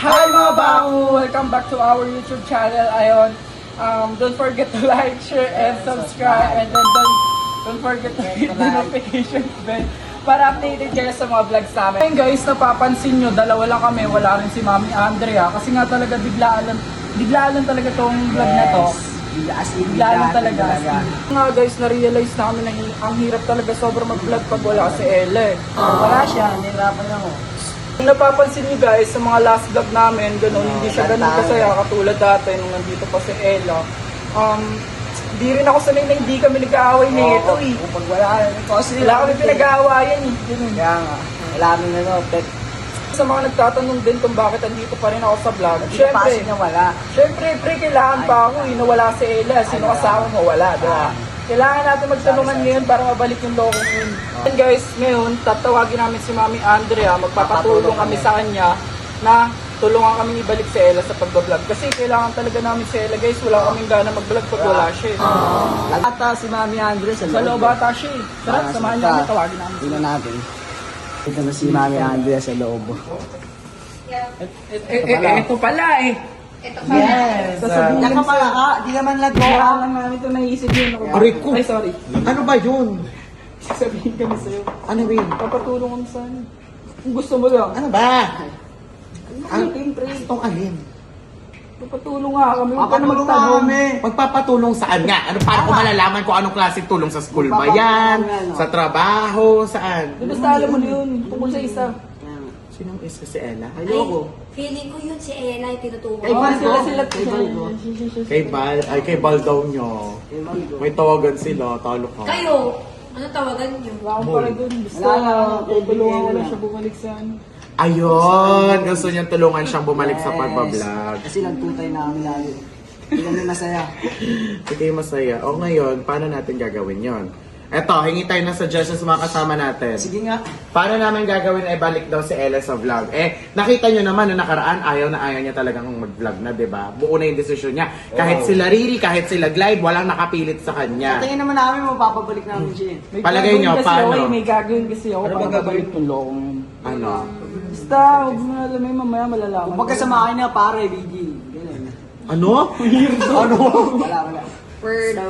Hi mga bago! Welcome back to our YouTube channel. Ayon, don't forget to like, share, and subscribe. And then don't forget to hit the notification bell para updated kayo sa mga vlogs namin. Ngayon guys, napapansin nyo, dalawa lang kami. Wala rin si Mami Andrea. Kasi nga talaga biglaan lang talaga tong vlog na to. Biglaan lang talaga. Nga guys, na-realize namin na ang hirap talaga sobrang mag-vlog pag wala si Ella. Wala siya, nahirapan ako. Kung napapansin niyo guys, sa mga last vlog namin, ganun, hindi siya ganun kasaya katulad dati nung nandito pa si Ella. Di rin ako sanay na hindi kami nag-aaway nito eh. Pag wala Kami pinag-aawayan eh. Ganun. Kaya nga, wala kami pet. Sa mga nagtatanong din kung bakit andito pa rin ako sa vlog. Pasig na wala. Syempre, pre, kailangan pa ako eh, nawala si Ella. Sino kasama mo? Wala, diba? Kailangan natin magtulungan ngayon para mabalik yung lokong yun. And guys, ngayon, tatawagin namin si Mami Andrea. Magpapatulong kami sa kanya na tulungan kami ibalik si Ella sa pagbablog. Kasi kailangan talaga namin si Ella guys. Wala kaming gana mag-vlog pag wala siya. Ata si Mami Andres Sa loob ata siya eh. Tara, samahan niyo kami, tawagin namin. Tingnan natin. Ito na si Mami Andres sa loob. Ito pala eh. Yes! Sasabihin Yan ka pala ka, di naman Kaya nagawa. lang namin ito naisip yun. Aray ko. Ay, sorry. Ano ba yun? Sasabihin kami sa'yo. Ano ba yun? Papatulong kami sa ano. Kung gusto mo lang. Ano ba? Ang siyempre. Itong alin? Papatulong nga kami. Huwag ka na Papatulong magtanong. kami. Magpapatulong saan nga? Ano, para ko malalaman kung anong klaseng tulong sa school ba yan? Magpapatulong yan, Sa trabaho? Saan? Di basta alam mo na yun. Tungkol sa isa. Sinong isa si Ella? Ayoko. Feeling ko yun si Ella yung tinutukoy. Kay Oo, Baldo. sila. Kay Baldo. Kay Bal? Ay, kay Bal daw nyo. May tawagan sila. Talo ka. Kayo, ano tawagan nyo? Wala akong pala dun. Basta Wala na. tulungan ko lang siya bumalik sa ano. Ayun! Gusto niyang tulungan siyang bumalik sa pagbablog. Kasi nagtutay na kami lalo. Hindi kami masaya. Sige, masaya. O ngayon, paano natin gagawin yon? Eto, hingi tayo ng suggestions sa mga kasama natin. Sige nga. Paano namin gagawin ay balik daw si Ella sa vlog? Nakita nyo naman na nakaraan, ayaw niya talagang mag-vlog na, di ba? Buo na yung desisyon niya. Kahit sila Riri, kahit sila Glide, walang nakapilit sa kanya. Tingin naman namin, mapapabalik namin siya. May Palagay gagawin nyo, kasi paano? ako eh, may gagawin kasi ako para mabalik yung lokong yun. Ano? Basta, huwag mo na alam, mamaya malalaman. Kung pagkasamahin na pare, BG. Ganun. Ano? Ano? Wala.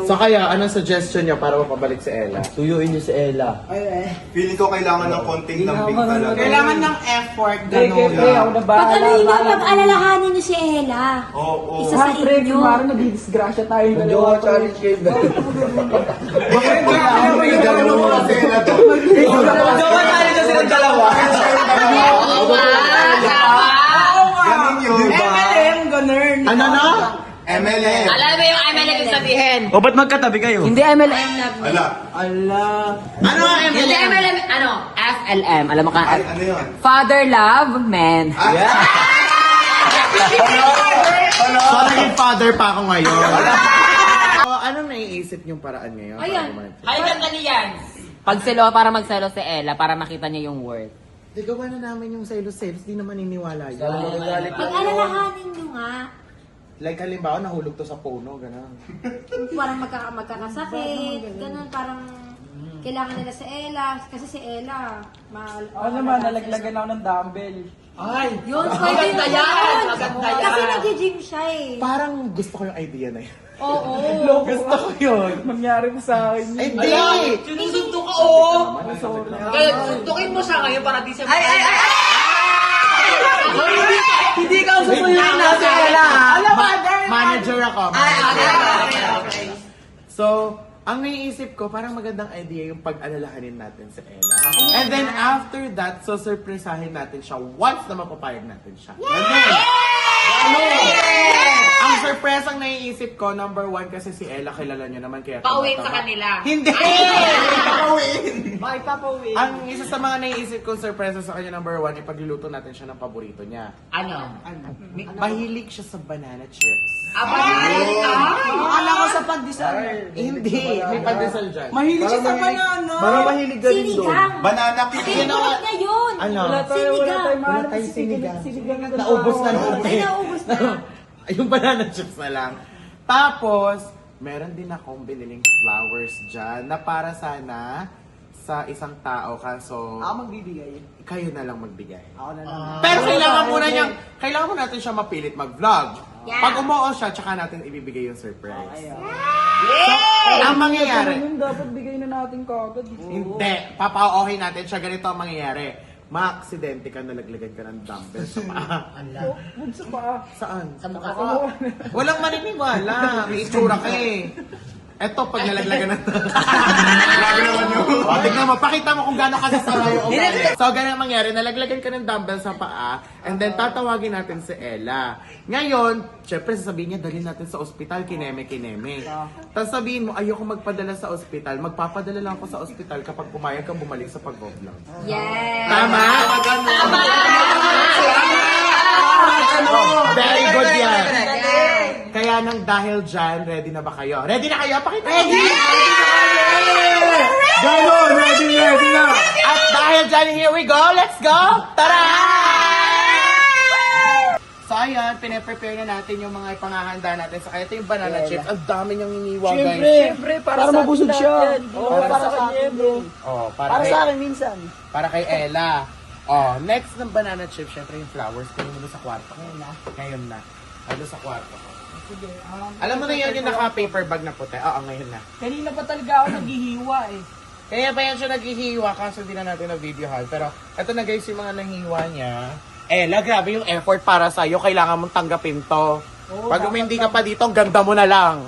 So kaya, anong suggestion niyo para mapabalik si Ella? Tuyuin niyo si Ella. Ay, Feeling ko kailangan ng konting lambing talaga. Kailangan ng effort, Pre, ako na Pag bahala. ano yun, pag-alalahanin nyo si Ella. Oo. Isa sa Pre, inyo. kumara nagdidisgrasya tayo yung Jowa dalawa. challenge kayo ba? Bakit kailangan mo yung gano'n mo kasi Ella to? Jowa challenge kasi ng dalawa. Ganun yun. Ano na? MLM. Alam mo yung MLM yung sabihin? O ba't magkatabi kayo? Hindi MLM. Ala. Ano ang Hindi MLM, ano? FLM. Alam mo ka? Ano yun? Father Love Man. So, naging father pa ako ngayon. So, anong naiisip niyong paraan ngayon? Ayan. Ay, ganda niyan. Pagselo para magselo si Ella para makita niya yung worth. Di gawa na namin yung selos-selos, di naman niniwala yun. Pag-alalahanin nyo nga, Like halimbawa, nahulog to sa puno, gano'n. parang magkakasakit, ganun, parang kailangan nila si Ella, kasi si Ella, Ako naman, nalaglagan ako ng dumbbell. yun, pwede yun. Maganda yan. Kasi nag-gym siya eh. Parang gusto ko yung idea na yun. Oo. Gusto ko yun. Mangyari mo sa akin yun. Ay, di! Sinusuntok ka, oo. Sorry. Kaya suntukin mo siya ngayon para di siya... Hindi ka susuyuin na si Ella. Manager ako. Okay. So, ang naiisip ko, parang magandang idea yung pag-alalahanin natin sa Ella. And then after that, so surpresahin natin siya once na mapapayag natin siya. Ang surprise ang naiisip ko, number one, kasi si Ella kilala niyo naman kaya... Pauwiin sa kanila. Hindi! Bakit papawin? Ang isa sa mga naiisip kong surprise sa kanya, number one, ipagluluto natin siya ng paborito niya. Ano? Mahilig siya sa banana chips. Akala ko sa pagdisal. Hindi, may pandesal dyan. Mahilig siya sa banana. Parang mahilig ka rin doon. Sinigang. Banana cake. Favorite niya yun. Ano? Wala tayo Sinigang. mahanap Wala tayong si sinigang. sinigang na Naubos na Ay, naubos na. Yung banana chips na lang. Tapos, meron din akong biniling flowers dyan na para sana sa isang tao. Kaso, Ako magbibigay. kayo na lang magbigay. Ako na lang. Pero kailangan mo natin siya mapilit mag-vlog. Yeah. Pag umuo siya, tsaka natin ibibigay yung surprise. Ay, Ang mangyayari, Ganun, dapat bigay na natin kagad. hindi, papauohin natin siya. Ganito ang mangyayari. Maaksidente ka, nalaglagan ka ng dumbbell sa paa. Huwag sa paa. Saan? Sa mukha ko. Walang maniniwala. May itsura ka eh. Eto, pag nalaglagan ng... Grabe naman yun. O, tignan mo, pakita mo kung gano'ng kasasara yung ugali. So, ganun ang mangyari, nalaglagan ka ng dumbbell sa paa, and then tatawagin natin si Ella. Ngayon, syempre sasabihin niya, dalhin natin sa ospital, kineme-kineme. Tapos sabihin mo, ayoko magpadala sa ospital, magpapadala lang ako sa ospital kapag pumayag kang bumalik sa pag-vlog. Yes! Tama? Very good yan. Kaya nang dahil dyan, ready na ba kayo? Ready na kayo? Pakita ready! Ganon! Ready na! At dahil dyan, here we go! Let's go! Tara! So ayan, pinaprepare na natin yung mga ipangahanda natin. So kaya ito yung banana chips. Ang dami niyang iniwa, guys. Siyempre, Para mabusog siya. Oo, para sa kanya, bro. Oh, Para sa akin minsan. Para kay Ella. Oh, next ng banana chips, syempre yung flowers. Kunin mo doon sa kwarto. Ngayon na. Ano sa kwarto ko. Sige, Alam mo na yun yung naka-paper bag na puti. Oo, ngayon na. kanina pa talaga ako naghihiwa eh. Kaya ba yan siya naghihiwa kaso di na natin na-videohan. Pero eto na guys yung mga nahihiwa niya. Ella, grabe yung effort para sa'yo. Kailangan mong tanggapin to. Oo, Pag dapat hindi ka pa dito, ang ganda mo na lang.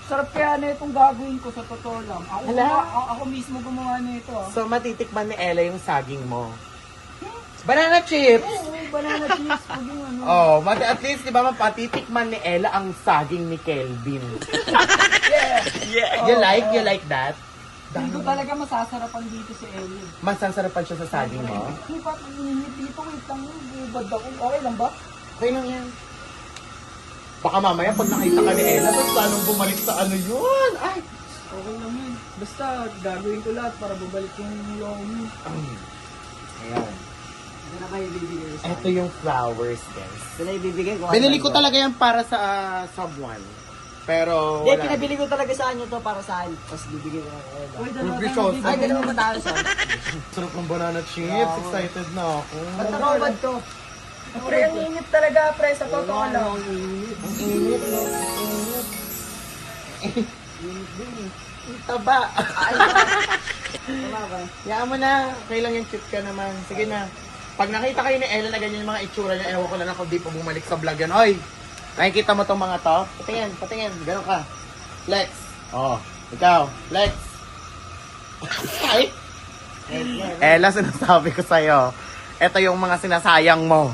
Sarap kaya na itong gagawin ko sa totoo lang. Ako mismo gumawa nito. So matitikman ni Ella yung saging mo. Banana chips! Oo, banana chips. Pag yung ano. Oh, at least di ba mapatitikman ni Ella ang saging ni Kelvin. Yeah. You like that? Hindi ko talaga masasarapan dito si Ellie. Masasarapan siya sa saging mo? Hindi pa ininit dito. Wait lang. Bubad ako. Okay lang ba? Okay lang yan. Baka mamaya pag nakita ka ni Ella, tapos lalong bumalik sa ano yun. Ay! Okay lang yun. Basta gagawin ko lahat para bubalik yung yung Ayan. Ito na ba ibibigay sa Ito yung flowers, guys. Ito na ibibigay ko. Binili ko talaga yan para sa sub 1. Pero Hindi, wala. pinabili ko talaga sa kanya to para sa akin. Tapos bibigay ko na kay Ella. Uy, dalawa Ruby tayo sauce. Ay, magbibigay. ganun ba tayo sa? Sarap ng banana chips. Excited na ako. Ba't nakawad to? Pre, ang init talaga, pre. Sa totoo lang. Ang init, no? Ang init. Ang taba. Tama ba? Yaan mo na. Kailang yung chip ka naman. Sige na. Pag nakita kayo ni Ella na ganyan yung mga itsura niya, ewan ko na lang kung di pa bumalik sa vlog yan. Oy! Nakikita mo tong mga to? Patingin. Ganon ka. Flex. Oh, ikaw. Flex. Ay! Ella, sinasabi ko sa'yo. Ito yung mga sinasayang mo.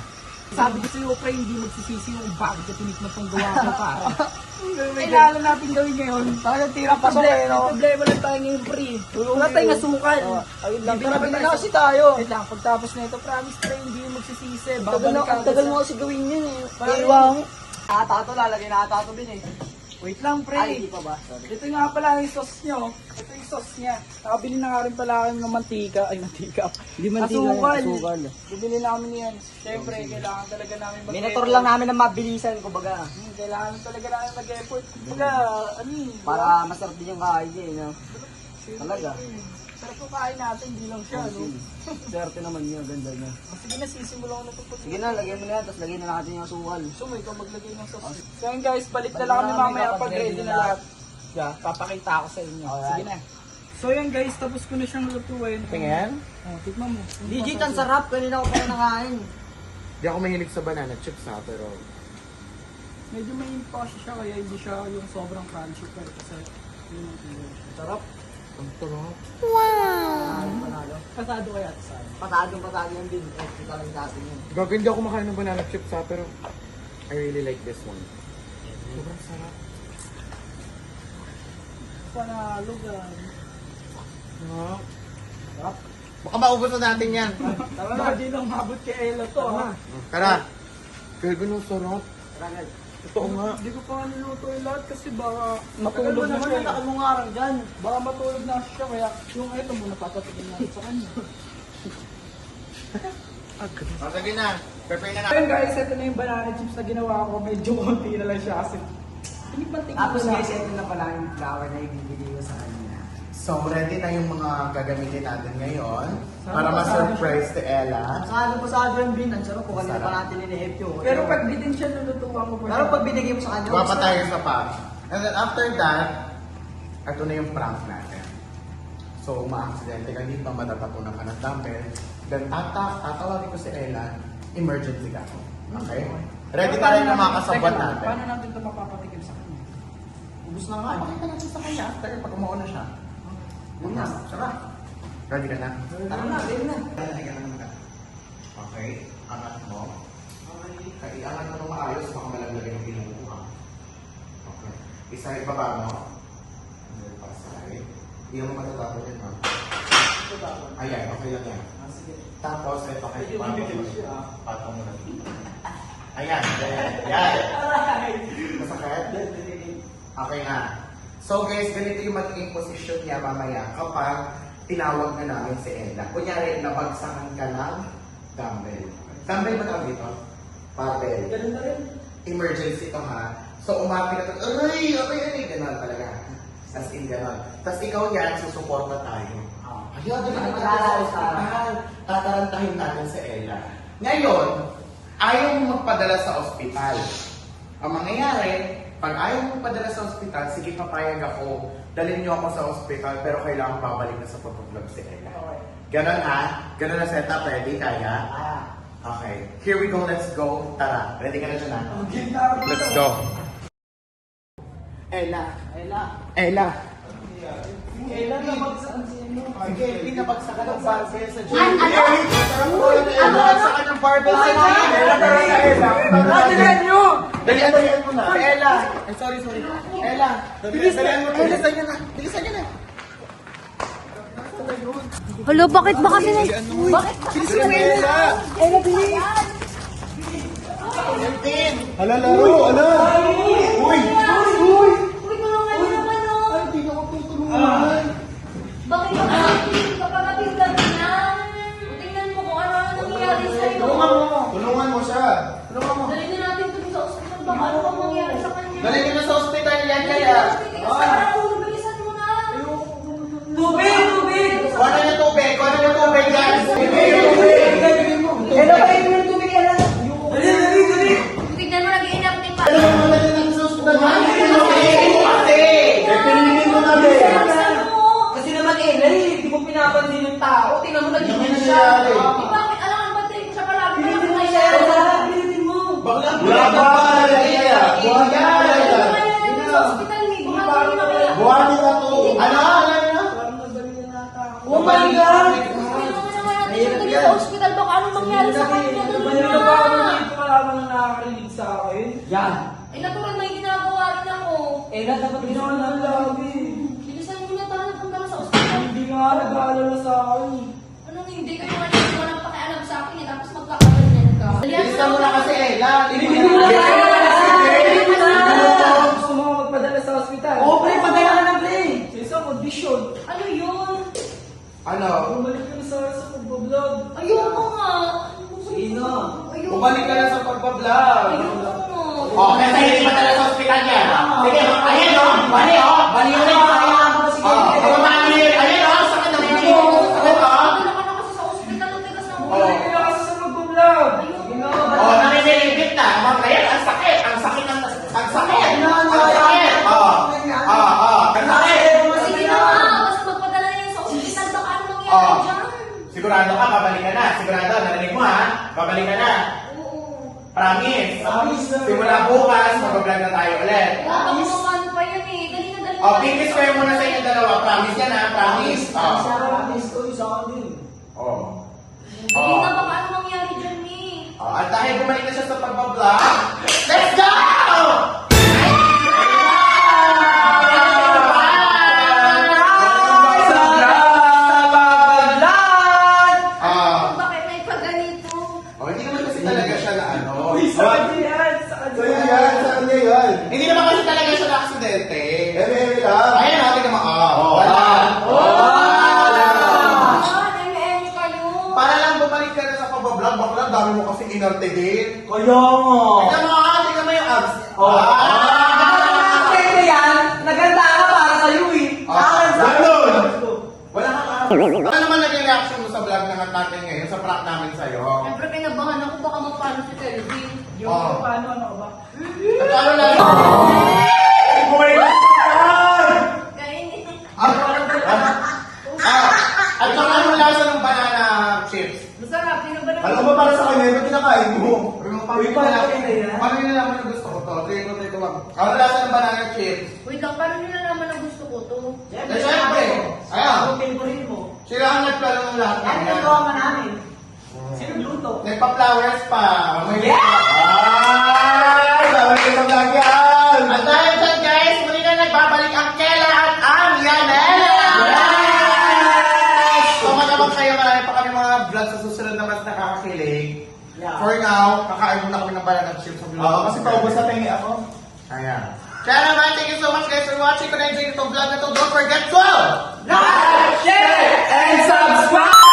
Sabi ko sa'yo, pre, hindi magsisisi yung bakit ka tinikman tong gawa ko, pare. Kailangan natin gawin ngayon. Talagang tira pa sa eh, no? Problema lang tayo ngayon, pre. Wala tayong asukal. Ayun lang, Bibili grabe na na kasi tayo. Wait lang, pagtapos na ito, promise, pre, hindi yung magsisisi. Ang tagal mo kasi gawin yun eh. Parang- Iwang. Nakatato, lalagay nakatato din eh. Wait lang, pre. Ay, hindi pa ba? Sorry. Ito nga pala yung sauce nyo. Ito yung sauce niya. Nakabili na nga rin pala kami ng mantika. Ay, mantika. Hindi man tingnan, asukal. Bibili namin yan. Siyempre, kailangan talaga namin Minator lang namin ng mabilisan, kumbaga. Kailangan talaga namin mag-effort. Kumbaga, ano yun. Para masarap din yung kain niya, eh, no? Talaga. Sarap yung kain natin, hindi lang siya, no? Swerte naman niya, ganda niya. Sige na, sisimulan ko na ito. Sige na, lagyan mo na yan, tapos lagyan na natin yung asukal. So, may ikaw maglagay ng sauce. So yun guys, balik na lang kami mamaya pag ready na lahat. Yeah, papakita ako sa inyo. Sige na. So yun guys, tapos ko na siyang lutuin. Tingnan. Oh, tikman mo. Legit, ang sarap. Kanina ko pa nakain. Di ako mahilig sa banana chips ha, pero... Medyo may impasya siya, kaya hindi siya yung sobrang crunchy pero kasi yun ang tingin. Sarap. Ang sarap. Panalo. Kasado kaya ito sa Patadong yung din. Ito talaga natin yun. Gago, hindi ako makain ng banana chips ha, pero... I really like this one. Sobrang sarap. Panalo gan. Sarap. Baka maubos na natin yan. Tara na, di lang mabot kay Ella to ha. Tara. Kelvin, ang sarap. Ragal. Totoo nga. Hindi ko pa nga niluto yung lahat kasi baka matulog na siya. Naman, mo nga rin dyan. Baka matulog na siya kaya yung ito muna papatigin natin sa kanya. O, sige na. Prepare na Ayun guys, ito na yung banana chips na ginawa ko. Medyo konti na lang siya kasi tinikman Tapos ko guys, ito na pala yung flower na ibibigay ko sa kanya. So, ready na yung mga gagamitin natin ngayon para ma-surprise si Ella. Saan po sa Adrian Bean? Ang sarap po kanina Sarap. pa natin inihip yun. Pero pag bitin siya, lulutuan ko po. Pero pag binigay mo sa kanya, Gawa pa tayo sa pack. And then after that, ito na yung prank natin. So, ma-accidente ka dito, matatapunan ka ng dumbbell. Then tatawagin ko si Ella, emergency ka. Okay? Ready tayo na makasabot natin. Paano natin ito mapapatikim sa kanya? Ubus na nga, pakita natin sa kanya after pag umuo na siya. Yun na, sarap. Ready ka na? Tara na, ready na. Okay, angat mo. Okay, iangat mo na maayos, baka malaglag yung pinukuha. Okay. Isa, ibaba mo. And then pasay. Hindi mo matatapos yun, ha? Ayan, okay lang yan. Tapos, ito kayo, patong mo na. Ayan, yan. Masakit? Okay na. So guys, ganito yung magiging posisyon niya mamaya kapag tinawag na namin si Ella. Kunyari, nabagsakan ka ng dumbbell. Dumbbell ba tawag dito? Barbell. Ganun na rin. Emergency to ha. So umapit ka to, aray, gano'n talaga. As in gano'n. Tapos ikaw yan, susuporta tayo. Ayun, doon na natin tatarantahin natin si Ella. Ngayon, ayaw mo magpadala sa ospital. Ang mangyayari, pag ayaw mo magpadala sa ospital, sige papayag ako, dalhin niyo ako sa ospital, pero kailangan babalik na sa pag-vlog si Ella. Ganon ha? Ganon na setup, ready? Kaya? Okay. Here we go, let's go. Tara, ready ka na dyan ha? Let's go. Ella. Ella. Kailan na magsaan siya mo? Sige, pinabagsakan ng barbell sa gym. Pinabagsakan ng barbell sa gym. Dalihan nyo! Dalihan mo na. Ella. Ay, sorry. Ella. Dalihan mo. Bilisan nyo na. Hello, bakit ba kasi bakit? Bilisan mo, Ella. Ella, bilis. Hala, laro. Hala. Uy. Uy, tulungan mo naman, oh. Ay, hindi na ako tutulungan. Bakit kapag ganyan? Tingnan mo kung ano nangyayari sa'yo. Tulungan mo siya. Dali na natin ito sa ospital. Baka ano pang mangyari sa kanya? Dali nyo na sa hospital yan kaya. Bilisan mo na. Tubig! Kuha na yung tubig. Guys. Ella, kayo yung tubig, Ella! Dali! Tignan mo, nag-i-inactive pa. Dali natin sa hospital. Pinilipin mo na, Kasi naman, Ella, hindi mo pinapansin yung tao. Tingnan mo, nagiging siya. Bakit? Alam ang ba't siya palagi? Pilitin mo siya, Ella! Pilitin mo! Wala ba? Sa ospital, may buhatin na kaya. Buhatin na to. Ano? Parang nabali na nata ako. Oh my God! Kailangan naman natin siya dali sa ospital. Baka anong mangyari sa kanya? Dali Nabali na ba ako na. dito? Wala ka nang nakakarinig sa akin. Yan! Eh, natural na yung ginagawa rin ako. Ella, dapat ginawa na lagi. Bilisan mo na tayo napunta na sa ospital. Hindi nga nag-aalala sa akin. Anong hindi kayo kanina walang pakialam sa akin eh. Tapos magkakaganyan ka. Bilisan mo na kasi, Ella. Gusto mo magpadala sa ospital? Oo, pre, padala ka ng pre. Sa isang audition. Ano yun? Ano? Bumalik ka na sa pag-vlog. Ayoko nga. Sino? Ayoko. Bumalik ka na sa pagpa-vlog. Ayoko nga. Oh, kasi hindi pa talaga sa hospital yan. Sige, ayan o. Bali o. Bali yun na sa kanya ako kasi. Ayan o. Sakit na hindi mo. Sakit o. Wala ka na kasi sa ospital. Ang tigas ng ulo. Bumalik ka na kasi sa pag-vlog. Ayoko. Oh, nanginilibit na. Mamaya, ang sakit. Ang sakit. Ang sakit. Ang sakit. Ang sakit. Sige na nga. Basta magpadala niya sa ospital. Baka ano mangyari dyan? Sigurado ka, babalik ka na. Sigurado, narinig mo ha. Babalik ka na. Oo. Promise. Simula bukas, mag-vlog na tayo ulit. Baka kumamano pa yan eh. Dali na dali. Oh, pinkiss ko yung muna sa inyo dalawa. Promise yan ha. Promise. Oh. Dali na. Baka ano mangyari dyan eh. Oh, at dahil bumalik na siya sa pagbablog, let's go! Bakit may paganito? Oh, hindi naman kasi talaga siya na ano. Saan yan? Hindi naman kasi talaga siya na aksidente. Ayan natin naman. Wala. Para lang bumalik ka na sa pagbablog, bakla dami mo kasi inarte din. Kaya nga. Tingnan mo yung abs. Kasi yan, naganda ka para sa'yo eh. Ganun! Ano naman naging reaction mo sa vlog na natin ngayon, sa prank namin sa'yo? Siyempre, kinabahan ako baka mapano si Kelvin. Oh. Paano, ano ba? At ano lang? Kainin. At saka anong lasa ng banana chips? Masarap, sino ba Alam mo para sa kanya, ba't kinakain mo? Uy, paano nyo nalaman na gusto ko to? Ito lang. Anong lasa ng banana chips? Wait lang, paano nila naman ang gusto ko to? Eh, syempre. Ayan. Sila ang nagplano ng lahat. Ano nagawa man namin? Sino luto? Nagpa-flowers pa. Ay! Bawal ka sa vlog yan! At dahil dyan guys, muli na nagbabalik ang Kela at ang Yanela! So magabang kayo, marami pa kami mga vlog sa susunod na mas nakakakilig. For now, kakain muna kami ng banana chips sa vlog. Oo, kasi paubos na pengi ako. Ayan. Kaya naman, thank you so much guys for watching. Kung na-enjoy itong vlog na to, don't forget to Like, share, and subscribe!